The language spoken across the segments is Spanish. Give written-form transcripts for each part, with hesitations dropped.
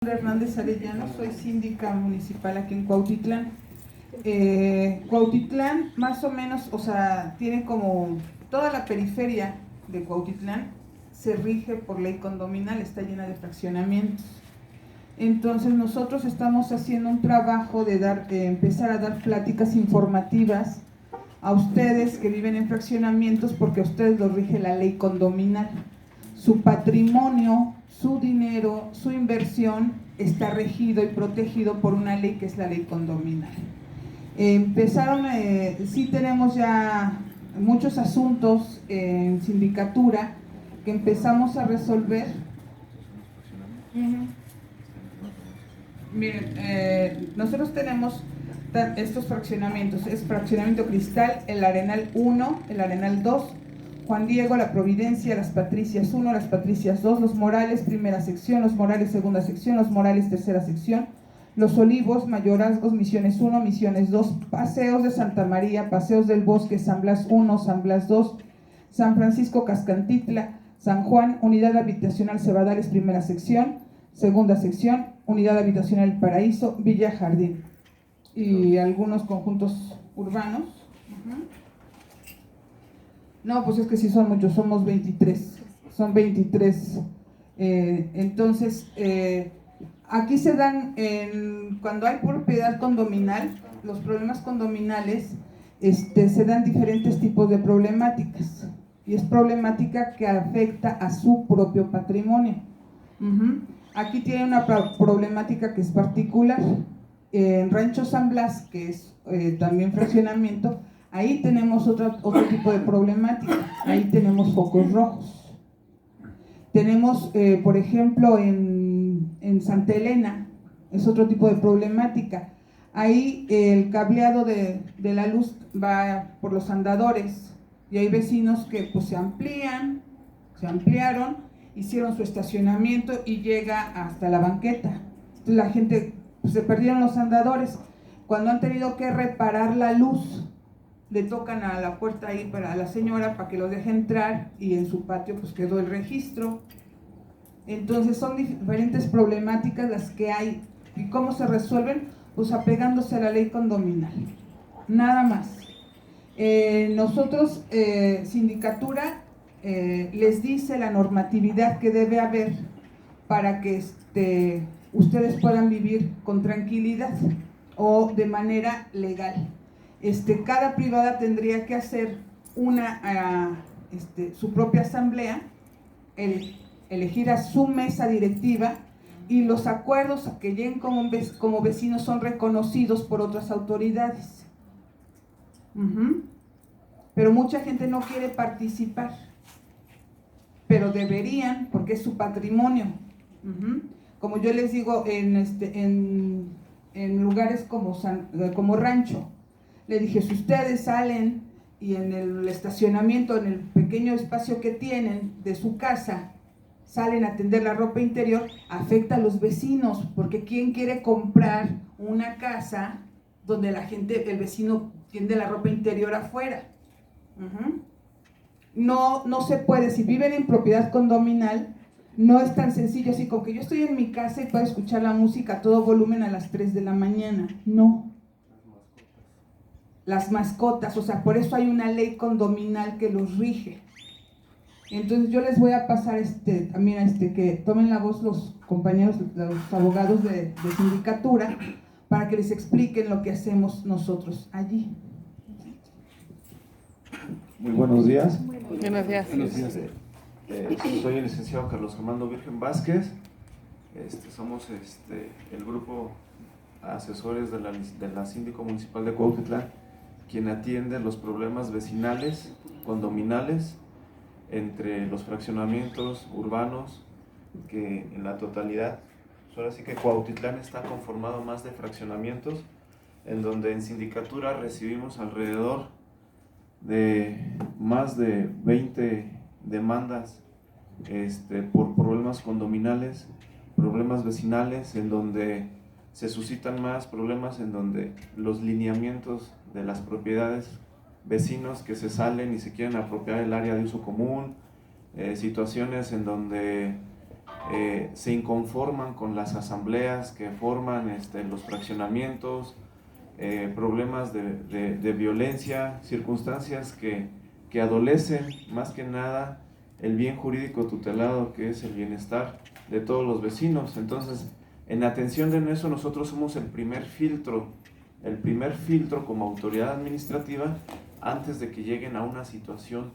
Hernández Arellano, soy síndica municipal aquí en Cuautitlán. Cuautitlán más o menos, o sea, tiene como toda la periferia de Cuautitlán se rige por ley condominal, está llena de fraccionamientos. Entonces nosotros estamos haciendo un trabajo de empezar a dar pláticas informativas a ustedes que viven en fraccionamientos, porque a ustedes los rige la ley condominal. Su patrimonio, su dinero, su inversión está regido y protegido por una ley que es la ley condominal. Sí tenemos ya muchos asuntos en sindicatura que empezamos a resolver. Miren, nosotros tenemos estos fraccionamientos, es fraccionamiento Cristal, el Arenal 1, el Arenal 2, Juan Diego, La Providencia, Las Patricias 1, Las Patricias 2, Los Morales, primera sección, Los Morales, segunda sección, Los Morales, tercera sección, Los Olivos, Mayorazgos, Misiones 1, Misiones 2, Paseos de Santa María, Paseos del Bosque, San Blas 1, San Blas 2, San Francisco Cascantitla, San Juan, Unidad Habitacional Cebadales, primera sección, segunda sección, Unidad Habitacional Paraíso, Villa Jardín y algunos conjuntos urbanos. No, pues es que sí son muchos, somos 23, son 23. Entonces, aquí se dan, cuando hay propiedad condominal, los problemas condominales, se dan diferentes tipos de problemáticas, y es problemática que afecta a su propio patrimonio. Aquí tiene una problemática que es particular. En Rancho San Blas, que es también fraccionamiento, ahí tenemos otro tipo de problemática, ahí tenemos focos rojos. Tenemos, por ejemplo, en Santa Elena, es otro tipo de problemática. Ahí el cableado de la luz va por los andadores, y hay vecinos que pues se ampliaron, hicieron su estacionamiento y llega hasta la banqueta. Entonces la gente, pues, se perdieron los andadores. Cuando han tenido que reparar la luz, le tocan a la puerta ahí para la señora para que lo deje entrar, y en su patio pues quedó el registro. Entonces son diferentes problemáticas las que hay. ¿Y cómo se resuelven? Pues apegándose a la ley condominal, nada más. Nosotros, sindicatura, les dice la normatividad que debe haber para que ustedes puedan vivir con tranquilidad o de manera legal. Cada privada tendría que hacer su propia asamblea, elegir a su mesa directiva, y los acuerdos que lleguen como vecinos son reconocidos por otras autoridades. Pero mucha gente no quiere participar, pero deberían, porque es su patrimonio. Como yo les digo, en lugares como Rancho, le dije, si ustedes salen y en el estacionamiento, en el pequeño espacio que tienen de su casa, salen a tender la ropa interior, afecta a los vecinos, porque ¿quién quiere comprar una casa donde el vecino tiende la ropa interior afuera? No se puede. Si viven en propiedad condominal, no es tan sencillo así como que yo estoy en mi casa y puedo escuchar la música a todo volumen a las 3 de la mañana. No. Las mascotas, o sea, por eso hay una ley condominal que los rige. Entonces yo les voy a pasar también que tomen la voz los compañeros, los abogados de sindicatura, para que les expliquen lo que hacemos nosotros allí. Muy buenos días. Buenos días. Soy el licenciado Carlos Armando Virgen Vázquez. Somos el grupo asesores de la Síndico Municipal de Cuautitlán, quien atiende los problemas vecinales, condominales, entre los fraccionamientos urbanos, que en la totalidad, ahora sí que Cuautitlán está conformado más de fraccionamientos, en donde en sindicatura recibimos alrededor de más de 20 demandas por problemas condominales, problemas vecinales, en donde se suscitan más problemas, en donde los lineamientos de las propiedades, vecinos que se salen y se quieren apropiar el área de uso común, situaciones en donde se inconforman con las asambleas que forman los fraccionamientos, problemas de violencia, circunstancias que adolecen más que nada el bien jurídico tutelado, que es el bienestar de todos los vecinos. Entonces, en atención de eso, nosotros somos el primer filtro como autoridad administrativa antes de que lleguen a una situación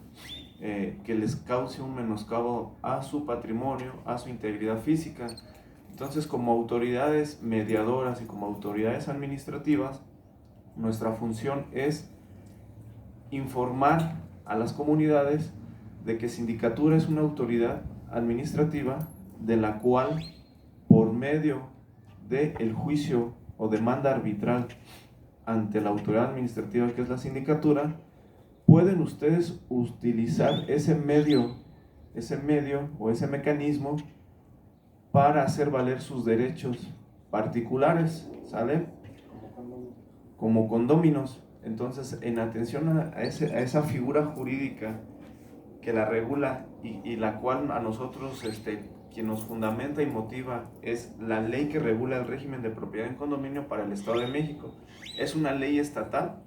que les cause un menoscabo a su patrimonio, a su integridad física. Entonces, como autoridades mediadoras y como autoridades administrativas, nuestra función es informar a las comunidades de que Sindicatura es una autoridad administrativa de la cual, por medio del juicio o demanda arbitral ante la autoridad administrativa que es la Sindicatura, pueden ustedes utilizar ese medio o ese mecanismo para hacer valer sus derechos particulares, ¿sale? Como condóminos. Entonces, en atención a esa figura jurídica que la regula y la cual a nosotros, quien nos fundamenta y motiva, es la ley que regula el régimen de propiedad en condominio para el Estado de México. Es una ley estatal,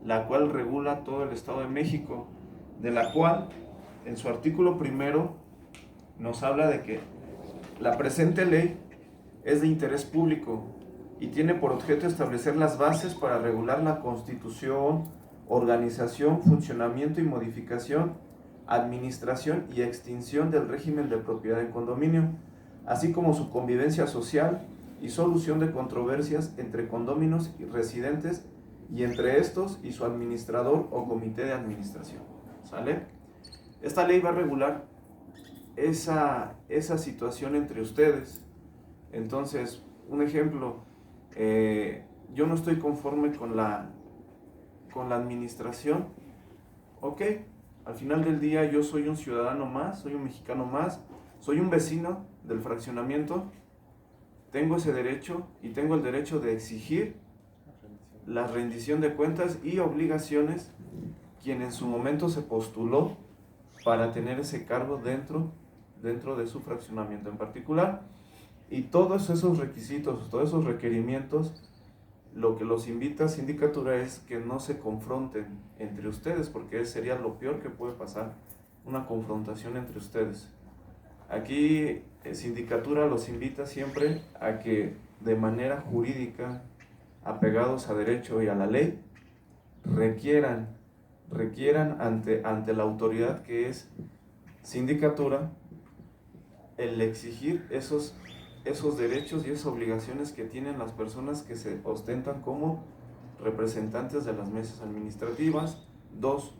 la cual regula todo el Estado de México, de la cual, en su artículo primero, nos habla de que la presente ley es de interés público y tiene por objeto establecer las bases para regular la constitución, organización, funcionamiento y modificación, administración y extinción del régimen de propiedad en condominio, así como su convivencia social y solución de controversias entre condóminos y residentes y entre estos y su administrador o comité de administración. ¿Sale? Esta ley va a regular esa situación entre ustedes. Entonces, un ejemplo, yo no estoy conforme con la administración, ok, al final del día yo soy un ciudadano más, soy un mexicano más, soy un vecino del fraccionamiento, tengo ese derecho y tengo el derecho de exigir la rendición de cuentas y obligaciones quien en su momento se postuló para tener ese cargo dentro de su fraccionamiento en particular. Y todos esos requisitos, todos esos requerimientos, lo que los invita a Sindicatura es que no se confronten entre ustedes, porque sería lo peor que puede pasar, una confrontación entre ustedes. Aquí Sindicatura los invita siempre a que de manera jurídica, apegados a derecho y a la ley, requieran ante la autoridad que es Sindicatura el exigir esos derechos y esas obligaciones que tienen las personas que se ostentan como representantes de las mesas administrativas. 2,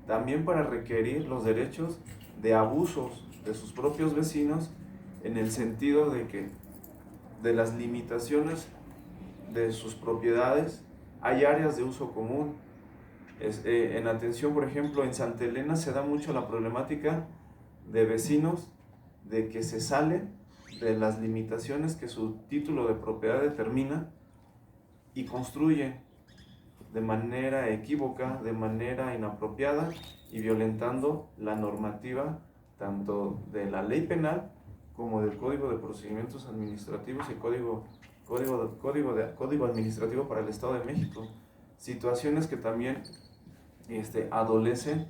también para requerir los derechos de abusos de sus propios vecinos, en el sentido de que de las limitaciones de sus propiedades hay áreas de uso común. En atención, por ejemplo, en Santa Elena se da mucho la problemática de vecinos de que se salen de las limitaciones que su título de propiedad determina y construyen de manera equívoca, de manera inapropiada y violentando la normativa tanto de la ley penal como del Código de Procedimientos Administrativos y Código Administrativo para el Estado de México. Situaciones que también adolecen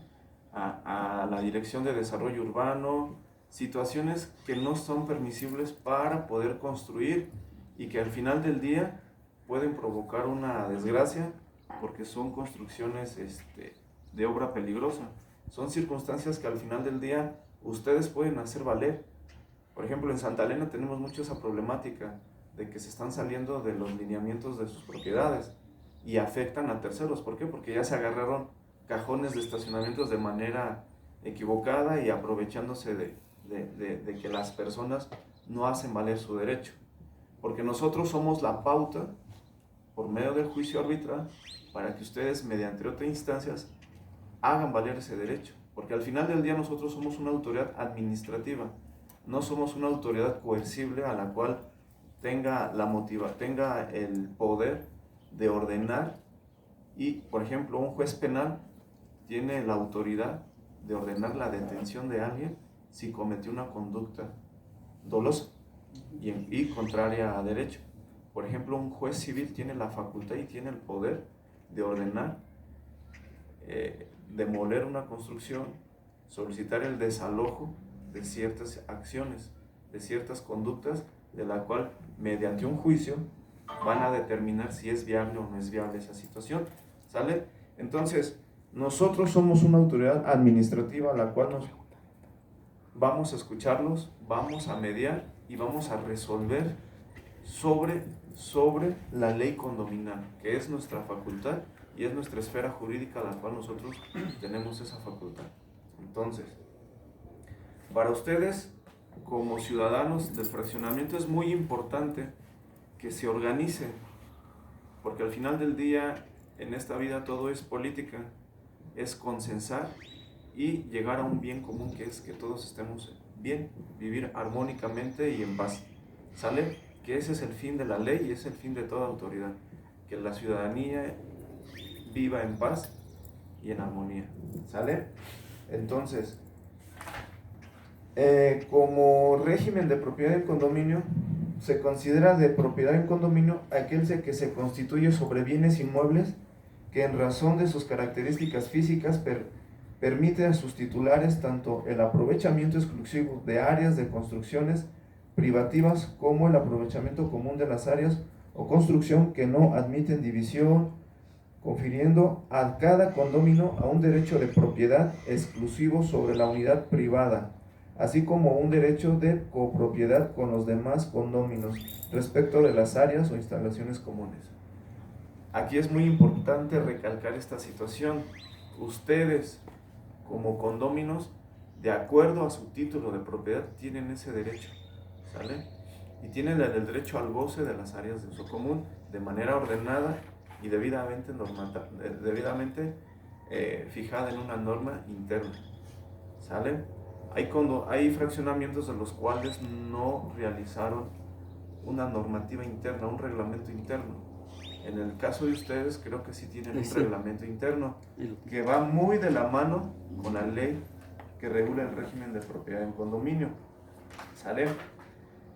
a la Dirección de Desarrollo Urbano, situaciones que no son permisibles para poder construir y que al final del día pueden provocar una desgracia porque son construcciones de obra peligrosa. Son circunstancias que al final del día ustedes pueden hacer valer. Por ejemplo, en Santa Elena tenemos mucho esa problemática de que se están saliendo de los lineamientos de sus propiedades y afectan a terceros. ¿Por qué? Porque ya se agarraron cajones de estacionamientos de manera equivocada y aprovechándose de que las personas no hacen valer su derecho. Porque nosotros somos la pauta, por medio del juicio arbitral, para que ustedes, mediante otras instancias, hagan valer ese derecho. Porque al final del día nosotros somos una autoridad administrativa, no somos una autoridad coercible a la cual tenga el poder de ordenar. Y, por ejemplo, un juez penal tiene la autoridad de ordenar la detención de alguien si cometió una conducta dolosa y contraria a derecho. Por ejemplo, un juez civil tiene la facultad y tiene el poder de ordenar, demoler una construcción, solicitar el desalojo de ciertas acciones, de ciertas conductas, de la cual mediante un juicio van a determinar si es viable o no es viable esa situación, ¿sale? Entonces, nosotros somos una autoridad administrativa a la cual nos vamos a escucharlos, vamos a mediar y vamos a resolver sobre la ley condominal, que es nuestra facultad y es nuestra esfera jurídica a la cual nosotros tenemos esa facultad. Entonces, para ustedes, como ciudadanos del fraccionamiento, es muy importante que se organicen, porque al final del día, en esta vida todo es política, es consensar y llegar a un bien común, que es que todos estemos bien, vivir armónicamente y en paz, ¿sale? Que ese es el fin de la ley y es el fin de toda autoridad, que la ciudadanía viva en paz y en armonía, ¿sale? Entonces, como régimen de propiedad del condominio, se considera de propiedad en condominio aquel que se constituye sobre bienes inmuebles que en razón de sus características físicas permite a sus titulares tanto el aprovechamiento exclusivo de áreas de construcciones privativas como el aprovechamiento común de las áreas o construcción que no admiten división, confiriendo a cada condominio a un derecho de propiedad exclusivo sobre la unidad privada, así como un derecho de copropiedad con los demás condóminos respecto de las áreas o instalaciones comunes. Aquí es muy importante recalcar esta situación. Ustedes, como condóminos, de acuerdo a su título de propiedad, tienen ese derecho, ¿sale? Y tienen el derecho al goce de las áreas de uso común de manera ordenada y debidamente fijada en una norma interna, ¿sale? Hay fraccionamientos de los cuales no realizaron una normativa interna, un reglamento interno. En el caso de ustedes, creo que sí tienen un reglamento interno que va muy de la mano con la ley que regula el régimen de propiedad en condominio, ¿sale?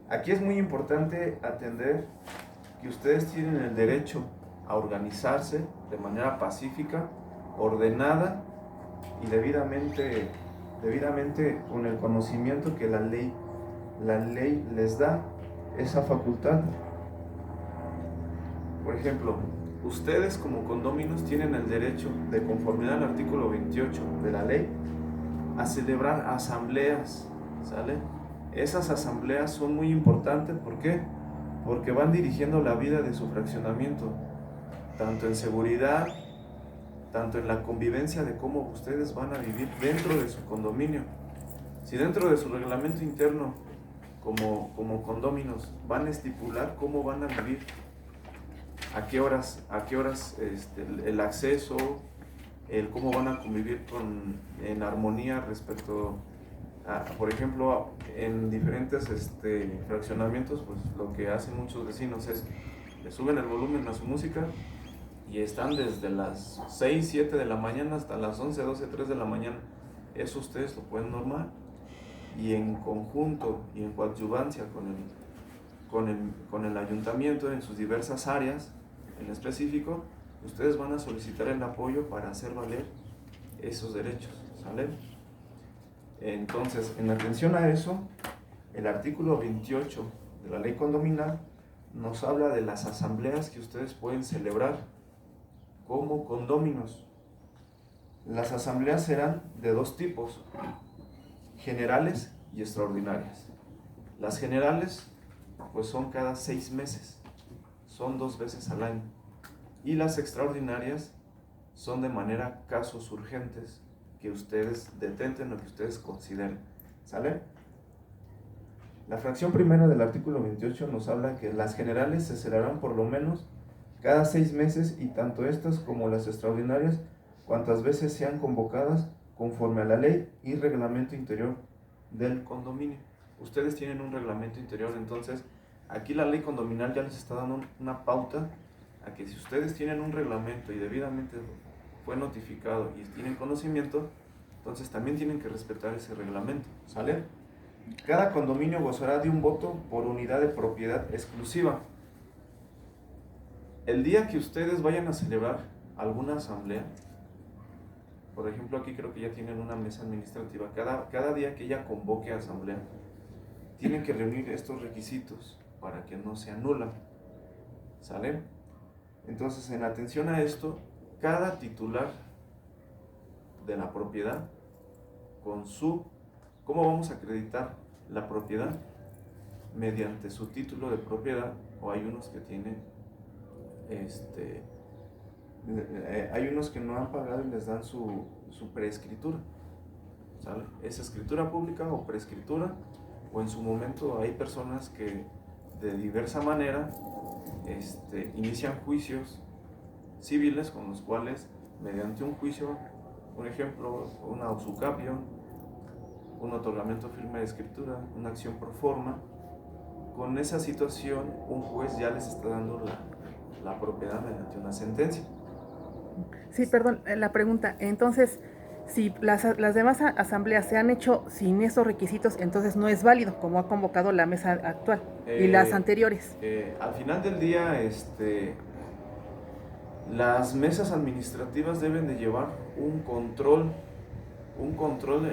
Aquí es muy importante atender que ustedes tienen el derecho a organizarse de manera pacífica, ordenada y debidamente con el conocimiento que la ley les da esa facultad. Por ejemplo, ustedes como condóminos tienen el derecho, de conformidad al artículo 28 de la ley, a celebrar asambleas, ¿sale? Esas asambleas son muy importantes, ¿por qué? Porque van dirigiendo la vida de su fraccionamiento, tanto en seguridad, tanto en la convivencia de cómo ustedes van a vivir dentro de su condominio. Si dentro de su reglamento interno, como condóminos, van a estipular cómo van a vivir, a qué horas el acceso, el cómo van a convivir en armonía respecto a, por ejemplo, en diferentes fraccionamientos, pues lo que hacen muchos vecinos es le suben el volumen a su música y están desde las 6, 7 de la mañana hasta las 11, 12, 3 de la mañana. Eso ustedes lo pueden normar y en conjunto y en coadyuvancia con el ayuntamiento en sus diversas áreas en específico, ustedes van a solicitar el apoyo para hacer valer esos derechos, ¿sale? Entonces, en atención a eso, el artículo 28 de la ley condominal nos habla de las asambleas que ustedes pueden celebrar como condóminos. Las asambleas serán de dos tipos, generales y extraordinarias. Las generales pues son cada 6 meses, son 2 veces al año, y las extraordinarias son de manera casos urgentes que ustedes detenten o que ustedes consideren, ¿sale? La fracción primera del artículo 28 nos habla que las generales se celebrarán por lo menos cada 6 meses y tanto estas como las extraordinarias cuantas veces sean convocadas conforme a la ley y reglamento interior del condominio. Ustedes tienen un reglamento interior, entonces aquí la ley condominal ya les está dando una pauta a que si ustedes tienen un reglamento y debidamente fue notificado y tienen conocimiento, entonces también tienen que respetar ese reglamento, ¿sale? Cada condominio gozará de un voto por unidad de propiedad exclusiva. El día que ustedes vayan a celebrar alguna asamblea, por ejemplo, aquí creo que ya tienen una mesa administrativa, cada día que ella convoque a asamblea, tienen que reunir estos requisitos para que no sea nula. ¿Sale? Entonces, en atención a esto, cada titular de la propiedad, ¿cómo vamos a acreditar la propiedad? Mediante su título de propiedad, o hay unos que tienen, hay unos que no han pagado y les dan su preescritura, ¿sale? ¿Es escritura pública o preescritura? O en su momento hay personas que de diversa manera inician juicios civiles con los cuales, mediante un juicio, por ejemplo, una usucapio, un otorgamiento firme de escritura, una acción pro forma, con esa situación un juez ya les está dando la propiedad mediante una sentencia. Sí, perdón, la pregunta. Entonces, si las demás asambleas se han hecho sin esos requisitos, entonces no es válido, como ha convocado la mesa actual y las anteriores. Al final del día, las mesas administrativas deben de llevar un control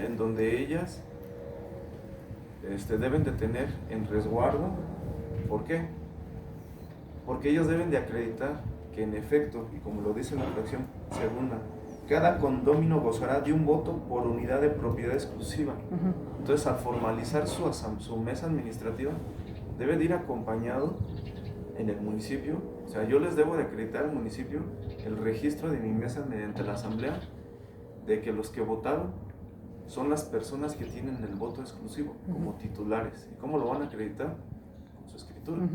en donde ellas deben de tener en resguardo. ¿Por qué? Porque ellos deben de acreditar que en efecto, y como lo dice la fracción segunda, cada condominio gozará de un voto por unidad de propiedad exclusiva. Entonces, al formalizar su mesa administrativa, debe de ir acompañado en el municipio. O sea, yo les debo de acreditar al municipio el registro de mi mesa mediante la asamblea, de que los que votaron son las personas que tienen el voto exclusivo como titulares. ¿Y cómo lo van a acreditar? Con su escritura.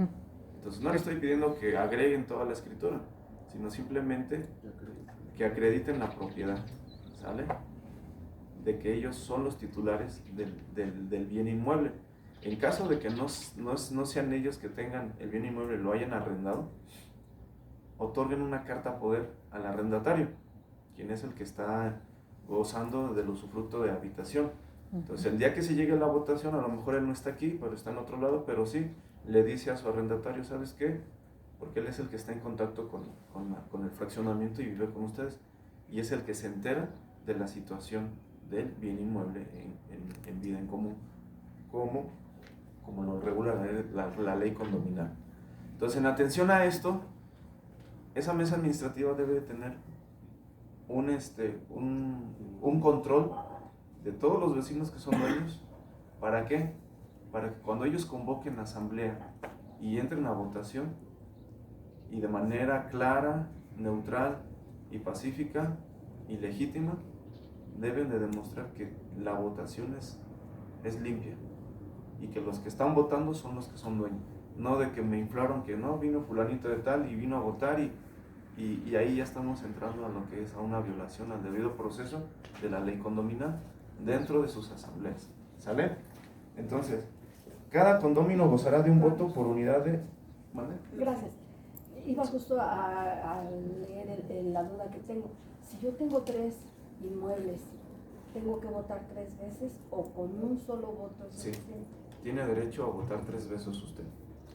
Entonces, no le estoy pidiendo que agreguen toda la escritura, sino simplemente que acrediten la propiedad, ¿sale? De que ellos son los titulares del bien inmueble. En caso de que no sean ellos que tengan el bien inmueble y lo hayan arrendado, otorguen una carta poder al arrendatario, quien es el que está gozando del usufructo de habitación. Entonces, el día que se llegue a la votación, a lo mejor él no está aquí, pero está en otro lado, pero sí le dice a su arrendatario, ¿sabes qué? Porque él es el que está en contacto con el fraccionamiento y vive con ustedes, y es el que se entera de la situación del bien inmueble en vida en común, como lo regula la ley condominal. Entonces, en atención a esto, esa mesa administrativa debe de tener un control de todos los vecinos que son dueños. ¿Para qué? Para que cuando ellos convoquen asamblea y entren a votación, y de manera clara, neutral y pacífica y legítima, deben de demostrar que la votación es limpia y que los que están votando son los que son dueños. No de que me inflaron que no, vino fulanito de tal y vino a votar y ahí ya estamos entrando a lo que es a una violación al debido proceso de la ley condominal dentro de sus asambleas. ¿Sale? Entonces, cada condominio gozará de un voto por unidad de... ¿Vale? Gracias. Iba justo a leer la duda que tengo. Si yo tengo 3 inmuebles, ¿tengo que votar 3 veces o con un solo voto es suficiente? Sí, tiene derecho a votar 3 veces usted.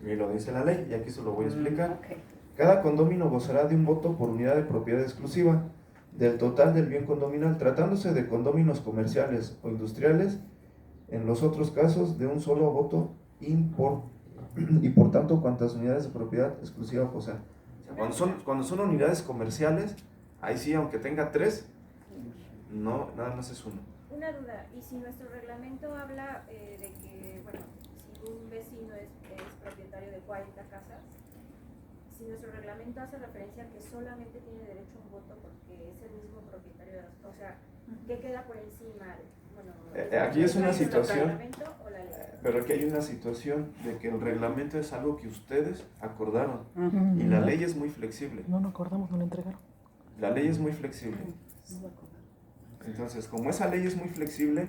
Y lo dice la ley, y aquí se lo voy a explicar. Cada condominio gozará de un voto por unidad de propiedad exclusiva del total del bien condominal, tratándose de condóminos comerciales o industriales, en los otros casos de un solo voto y por tanto cuantas unidades de propiedad exclusiva posean. Cuando son unidades comerciales, ahí sí, aunque tenga 3, no, nada más es uno. Una duda, y si nuestro reglamento habla de que, bueno, si un vecino es propietario de 40 casas, si nuestro reglamento hace referencia a que solamente tiene derecho a un voto porque es el mismo propietario de las, o sea, ¿qué queda por encima? Bueno, aquí es una situación, o la ley? pero aquí hay una situación de que el reglamento es algo que ustedes acordaron y la ley es muy flexible. No acordamos, no lo entregaron. La ley es muy flexible. Entonces, como esa ley es muy flexible,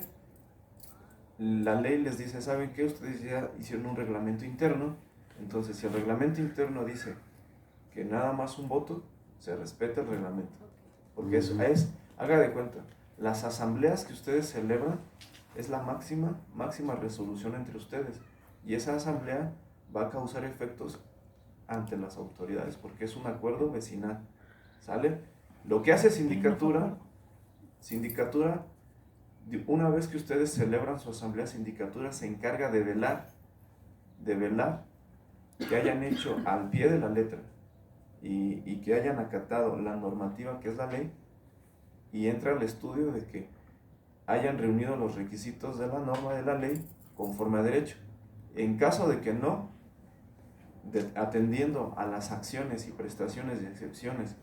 la ley les dice, ¿saben qué? Ustedes ya hicieron un reglamento interno, entonces si el reglamento interno dice que nada más un voto, se respeta el reglamento. Porque eso es, haga de cuenta, las asambleas que ustedes celebran es la máxima resolución entre ustedes. Y esa asamblea va a causar efectos ante las autoridades, porque es un acuerdo vecinal, ¿sale? Lo que hace sindicatura, una vez que ustedes celebran su asamblea, sindicatura se encarga de velar que hayan hecho al pie de la letra y que hayan acatado la normativa que es la ley, y entra al estudio de que hayan reunido los requisitos de la norma de la ley conforme a derecho. En caso de que no, atendiendo a las acciones y prestaciones y excepciones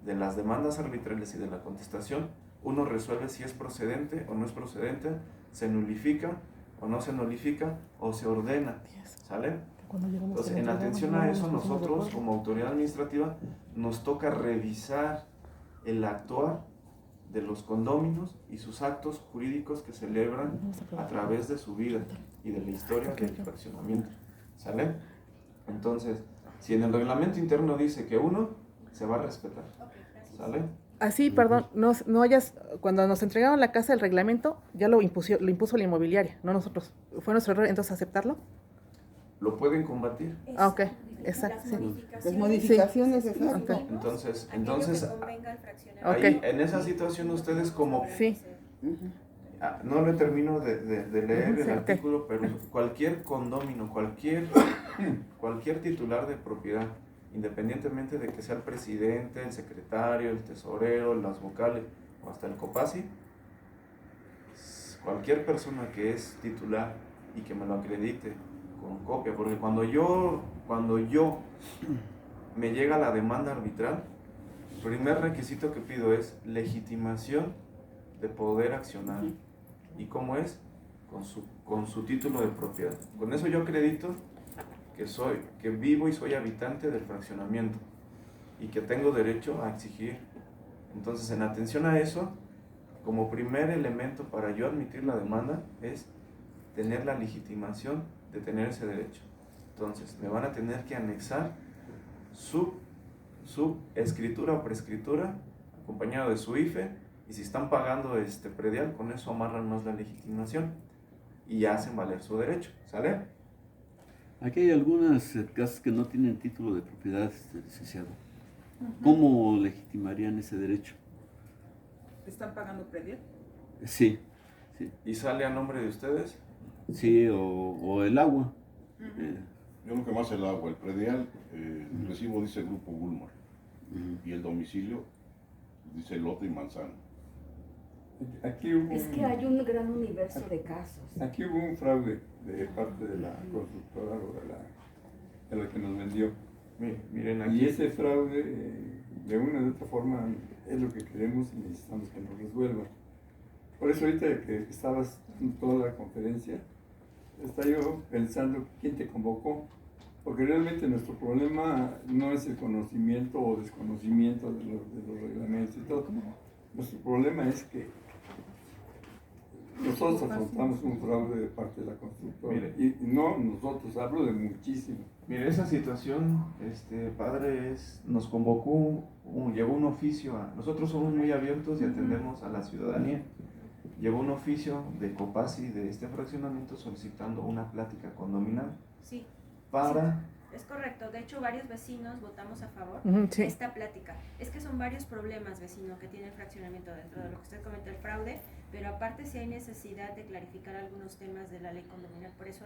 de las demandas arbitrales y de la contestación, uno resuelve si es procedente o no es procedente, se nulifica o no se nulifica, o se ordena, ¿sale? Entonces, en atención a eso, nosotros como autoridad administrativa nos toca revisar el actuar de los condóminos y sus actos jurídicos que celebran a través de su vida y de la historia del fraccionamiento, ¿sale? Entonces, si en el reglamento interno dice que uno, se va a respetar, ¿sale? Así, perdón, no hayas, cuando nos entregaron la casa, el reglamento ya lo impuso la inmobiliaria, no nosotros. ¿Fue nuestro error entonces aceptarlo? Lo pueden combatir. Ah, ok, exacto. Sí. Las modificaciones, exacto. Ok. Entonces Ok. ahí, en esa situación ustedes como... Sí. No le termino de leer el Sí, ok. artículo, pero cualquier condómino, cualquier titular de propiedad, independientemente de que sea el presidente, el secretario, el tesorero, las vocales o hasta el COPASI, cualquier persona que es titular y que me lo acredite con copia, porque cuando yo me llega la demanda arbitral, el primer requisito que pido es legitimación de poder accionar. ¿Y cómo es? Con su título de propiedad. Con eso yo acredito que vivo y soy habitante del fraccionamiento y que tengo derecho a exigir. Entonces, en atención a eso, como primer elemento para yo admitir la demanda es tener la legitimación de tener ese derecho. Entonces, me van a tener que anexar su escritura o prescritura acompañado de su IFE, y si están pagando predial, con eso amarran más la legitimación y hacen valer su derecho, ¿sale? Aquí hay algunas casas que no tienen título de propiedad, licenciado. ¿Cómo legitimarían ese derecho? ¿Están pagando predial? Sí, ¿Y sale a nombre de ustedes? sí, o el agua. Yo lo que más el agua, el predial, el recibo dice Grupo Bulmar y el domicilio dice lote y manzana. Aquí hubo Es que hay un gran universo de casos. Aquí hubo un fraude de parte de la constructora o de la que nos vendió. Miren aquí. Y ese fraude, de una u otra forma, es lo que queremos y necesitamos que nos resuelva. Por eso ahorita que estabas en toda la conferencia, estaba yo pensando quién te convocó, porque realmente nuestro problema no es el conocimiento o desconocimiento de los reglamentos y todo. Nuestro problema es que nosotros afrontamos un fraude de parte de la constructora. Mire. Y no nosotros, hablo de muchísimo. Mire, esa situación, padre, nos convocó, llegó un oficio nosotros somos muy abiertos y atendemos a la ciudadanía. Llegó un oficio de COPASI de este fraccionamiento solicitando una plática condominal. Sí. Para... Es correcto, de hecho varios vecinos votamos a favor Sí. de esta plática. Es que son varios problemas, vecino, que tiene el fraccionamiento dentro de lo que usted comenta, el fraude, pero aparte sí hay necesidad de clarificar algunos temas de la ley condominal, por eso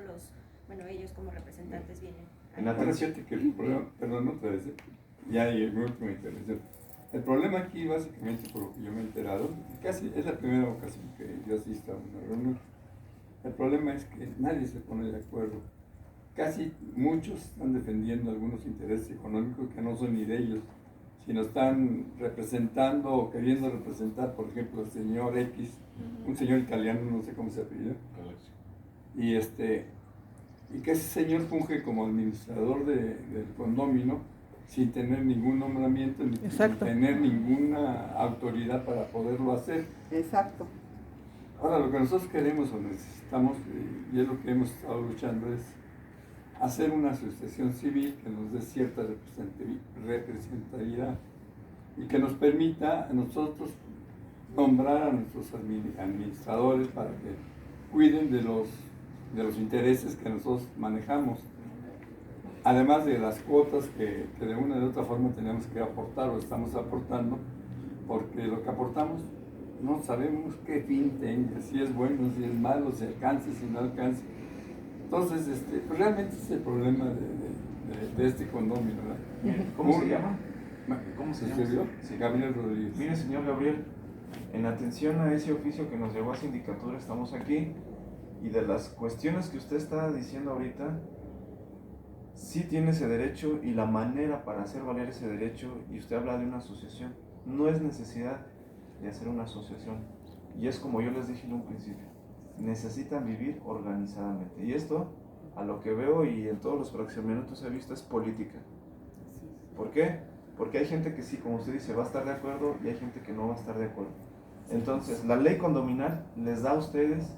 ellos como representantes vienen. En la Ahora fíjate que el problema, perdón, otra vez, ya y mi última intervención. El problema aquí, básicamente, por lo que yo me he enterado, casi es la primera ocasión que yo asisto a una reunión. El problema es que nadie se pone de acuerdo. Casi muchos están defendiendo algunos intereses económicos que no son ni de ellos, sino están representando o queriendo representar, por ejemplo, al señor X, un señor italiano, no sé cómo se apellida, y que ese señor funge como administrador del condominio sin tener ningún nombramiento ni sin tener ninguna autoridad para poderlo hacer. Exacto. Ahora, lo que nosotros queremos o necesitamos, y es lo que hemos estado luchando, es hacer una asociación civil que nos dé cierta representatividad y que nos permita a nosotros nombrar a nuestros administradores para que cuiden de los intereses que nosotros manejamos. Además de las cuotas que de una u otra forma tenemos que aportar o estamos aportando, porque lo que aportamos no sabemos qué fin tenga, si es bueno, si es malo, si alcance, si no alcance. Entonces, pues realmente es el problema de este condominio, ¿verdad? ¿Cómo se llama? ¿Cómo se llama? Sí, Gabriel Rodríguez. Mire, señor Gabriel, en atención a ese oficio que nos llevó a sindicatura, estamos aquí, y de las cuestiones que usted está diciendo ahorita, sí tiene ese derecho y la manera para hacer valer ese derecho, y usted habla de una asociación, no es necesidad de hacer una asociación, y es como yo les dije en un principio, necesitan vivir organizadamente, y esto, a lo que veo y en todos los fraccionamientos he visto, es política. ¿Por qué? Porque hay gente que sí, como usted dice, va a estar de acuerdo, y hay gente que no va a estar de acuerdo. Entonces, la ley condominal les da a ustedes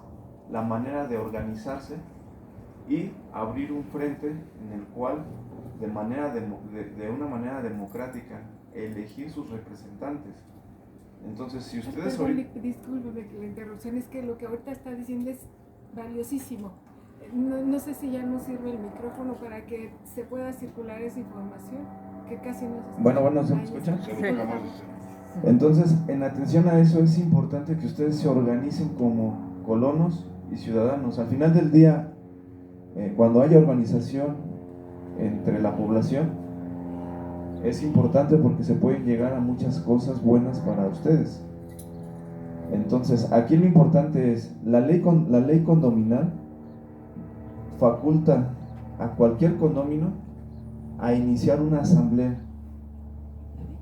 la manera de organizarse y abrir un frente en el cual, de una manera democrática, elegir sus representantes. Entonces, si ustedes... Discúlpeme que la interrupción, es que lo que ahorita está diciendo es valiosísimo. No sé si ya no sirve el micrófono para que se pueda circular esa información, que casi no se escucha. Bueno, ¿se me escucha? Sí. Entonces, en atención a eso, es importante que ustedes se organicen como colonos y ciudadanos. Al final del día, cuando haya organización entre la población, es importante porque se pueden llegar a muchas cosas buenas para ustedes. Entonces, aquí lo importante es, la ley condominal faculta a cualquier condómino a iniciar una asamblea.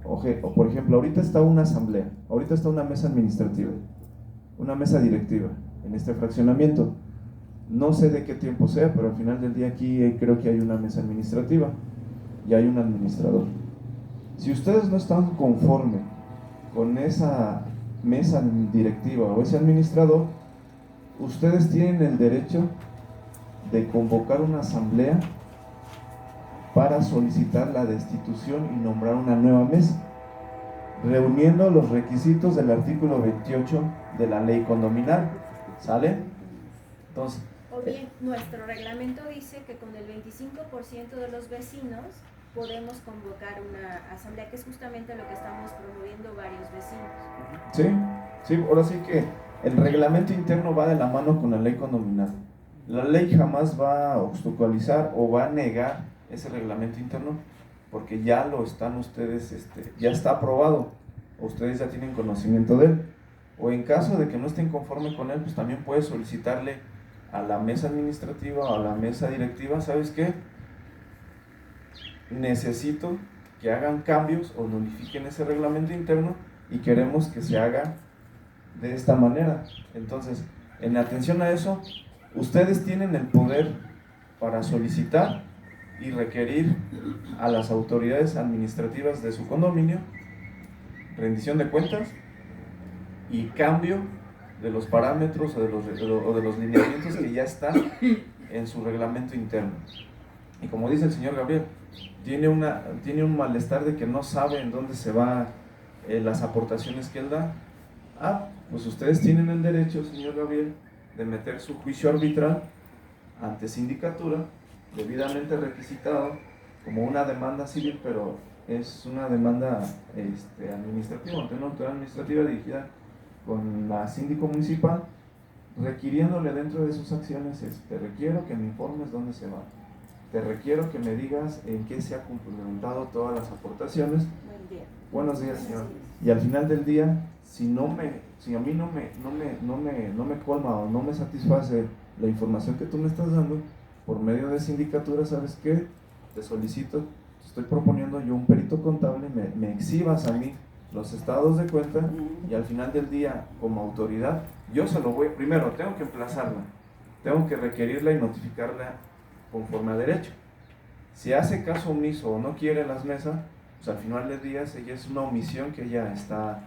O por ejemplo, ahorita está una asamblea, ahorita está una mesa administrativa, una mesa directiva en este fraccionamiento. No sé de qué tiempo sea, pero al final del día aquí creo que hay una mesa administrativa y hay un administrador. Si ustedes no están conformes con esa mesa directiva o ese administrador, ustedes tienen el derecho de convocar una asamblea para solicitar la destitución y nombrar una nueva mesa, reuniendo los requisitos del artículo 28 de la ley condominal. ¿Sale? Entonces, O bien, nuestro reglamento dice que con el 25% de los vecinos podemos convocar una asamblea, que es justamente lo que estamos promoviendo varios vecinos. Sí, ahora sí que el reglamento interno va de la mano con la ley condominal. La ley jamás va a obstaculizar o va a negar ese reglamento interno, porque ya lo están ustedes, ya está aprobado, ustedes ya tienen conocimiento de él. O en caso de que no estén conformes con él, pues también puede solicitarle a la mesa administrativa o a la mesa directiva, ¿sabes qué? Necesito que hagan cambios o modifiquen ese reglamento interno y queremos que se haga de esta manera. Entonces, en atención a eso, ustedes tienen el poder para solicitar y requerir a las autoridades administrativas de su condominio rendición de cuentas y cambio de los parámetros o de los lineamientos que ya están en su reglamento interno. Y como dice el señor Gabriel, tiene un malestar de que no sabe en dónde se van las aportaciones que él da. Pues ustedes tienen el derecho, señor Gabriel, de meter su juicio arbitral ante sindicatura, debidamente requisitado, como una demanda civil, pero es una demanda administrativa, ante una autoridad administrativa dirigida con la síndico municipal, requiriéndole dentro de sus acciones, te requiero que me informes dónde se va, te requiero que me digas en qué se ha complementado todas las aportaciones. Buen día. Buenos días, señor. Y al final del día, si a mí no me colma o no me satisface la información que tú me estás dando, por medio de sindicatura, ¿sabes qué? Te solicito, te estoy proponiendo yo un perito contable, me exhibas a mí los estados de cuenta, y al final del día, como autoridad, yo se lo voy, primero tengo que emplazarla, tengo que requerirla y notificarla conforme a derecho. Si hace caso omiso o no quiere las mesas, pues al final del día ella es una omisión que ella está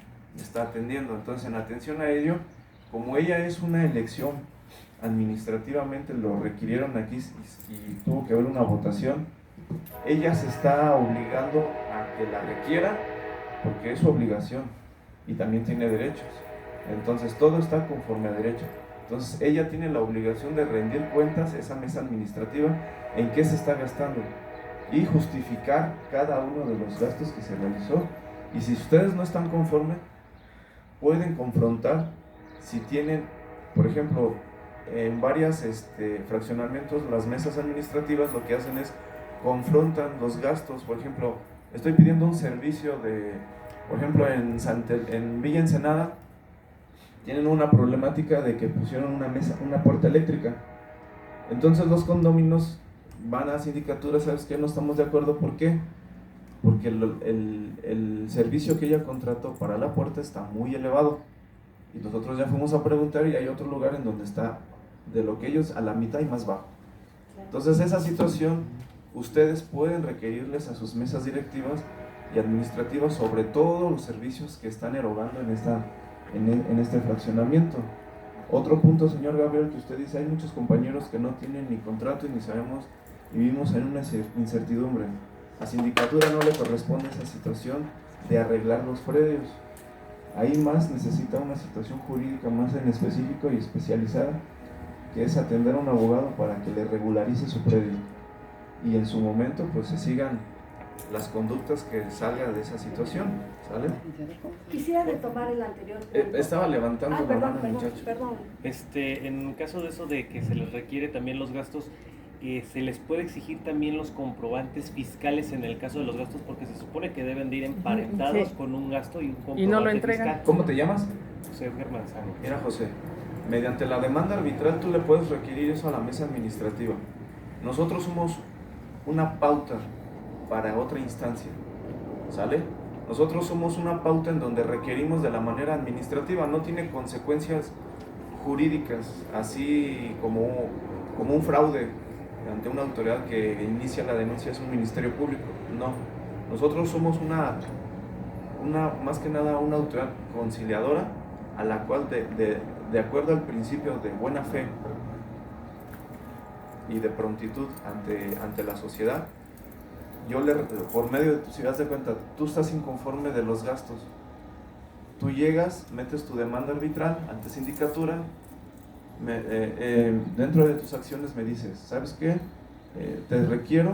atendiendo. Entonces, en atención a ello, como ella es una elección, administrativamente lo requirieron aquí y tuvo que haber una votación, ella se está obligando a que la requiera porque es su obligación y también tiene derechos. Entonces todo está conforme a derecho. Entonces ella tiene la obligación de rendir cuentas, esa mesa administrativa, en qué se está gastando y justificar cada uno de los gastos que se realizó. Y si ustedes no están conformes, pueden confrontar si tienen, por ejemplo, en varios fraccionamientos, las mesas administrativas lo que hacen es confrontan los gastos. Por ejemplo, estoy pidiendo un servicio por ejemplo, en Villa Ensenada tienen una problemática de que pusieron una puerta eléctrica. Entonces los condóminos van a sindicaturas, ¿sabes qué? No estamos de acuerdo. ¿Por qué? Porque el servicio que ella contrató para la puerta está muy elevado. Y nosotros ya fuimos a preguntar y hay otro lugar en donde está de lo que ellos a la mitad y más bajo. Entonces esa situación ustedes pueden requerirles a sus mesas directivas y administrativas sobre todos los servicios que están erogando en este fraccionamiento. Otro punto, señor Gabriel, que usted dice, hay muchos compañeros que no tienen ni contrato y ni sabemos, y vivimos en una incertidumbre. A sindicatura no le corresponde esa situación de arreglar los predios. Ahí más necesita una situación jurídica más en específico y especializada, que es atender a un abogado para que le regularice su predio y en su momento pues se sigan las conductas que salga de esa situación, ¿sale? Quisiera retomar el anterior punto. Estaba levantando la mano, muchacho. Perdón. En caso de eso de que se les requiere también los gastos, se les puede exigir también los comprobantes fiscales en el caso de los gastos, porque se supone que deben de ir emparentados con un gasto y un comprobante y no lo entregan fiscal. ¿Cómo te llamas? José Edgar Manzano. Mira, José, mediante la demanda arbitral tú le puedes requerir eso a la mesa administrativa. Nosotros somos una pauta para otra instancia, ¿sale? Nosotros somos una pauta en donde requerimos de la manera administrativa, no tiene consecuencias jurídicas, así como un fraude ante una autoridad que inicia la denuncia, es un ministerio público. No, nosotros somos más que nada una autoridad conciliadora, a la cual de acuerdo al principio de buena fe y de prontitud ante la sociedad, por medio de tu, si das de cuenta, tú estás inconforme de los gastos, tú llegas, metes tu demanda arbitral ante sindicatura, dentro de tus acciones me dices, ¿sabes qué? Te requiero,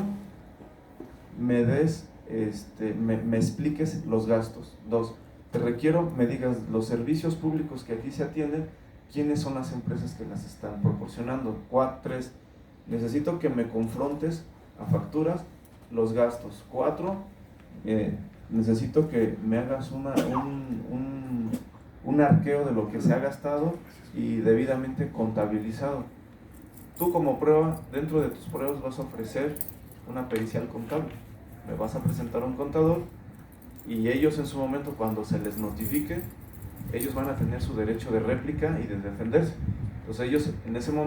me expliques los gastos. 2, te requiero, me digas los servicios públicos que aquí se atienden, quiénes son las empresas que las están proporcionando. 3, necesito que me confrontes a facturas los gastos. 4, necesito que me hagas un arqueo de lo que se ha gastado y debidamente contabilizado. Tú como prueba, dentro de tus pruebas vas a ofrecer una pericial contable. Me vas a presentar a un contador y ellos en su momento, cuando se les notifique, ellos van a tener su derecho de réplica y de defenderse. Entonces ellos en ese momento